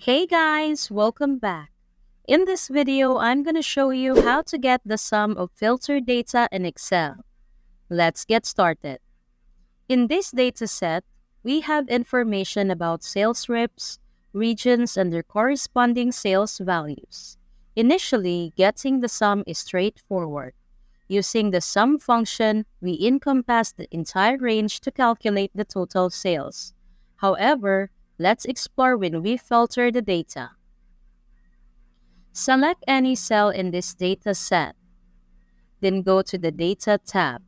Hey guys, welcome back. In this video, I'm going to show you how to get the sum of filtered data in Excel. Let's get started. In this dataset, we have information about sales reps, regions, and their corresponding sales values. Initially, getting the sum is straightforward. Using the sum function, we encompass the entire range to calculate the total sales. However, let's explore when we filter the data. Select any cell in this data set, then go to the Data tab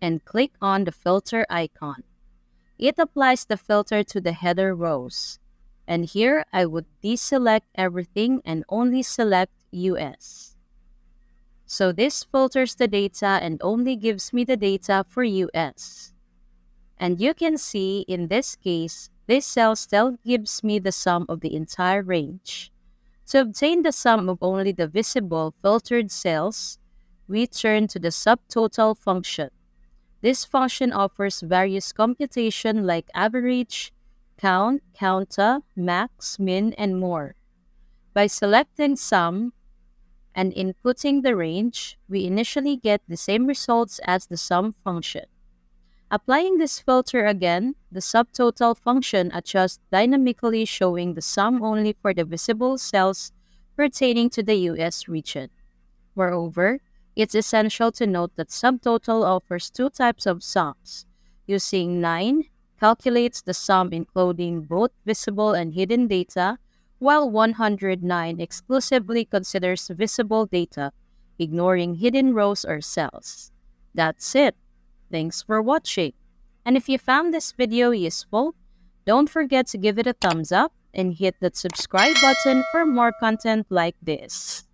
and click on the filter icon. It applies the filter to the header rows. And here I would deselect everything and only select US. So this filters the data and only gives me the data for US. And you can see in this case, this cell still gives me the sum of the entire range. To obtain the sum of only the visible filtered cells, we turn to the subtotal function. This function offers various computation like average, count, counta, max, min, and more. By selecting sum and inputting the range, we initially get the same results as the sum function. Applying this filter again, the subtotal function adjusts dynamically, showing the sum only for the visible cells pertaining to the US region. Moreover, it's essential to note that subtotal offers two types of sums. Using 9 calculates the sum including both visible and hidden data, while 109 exclusively considers visible data, ignoring hidden rows or cells. That's it. Thanks for watching. And if you found this video useful, don't forget to give it a thumbs up and hit that subscribe button for more content like this.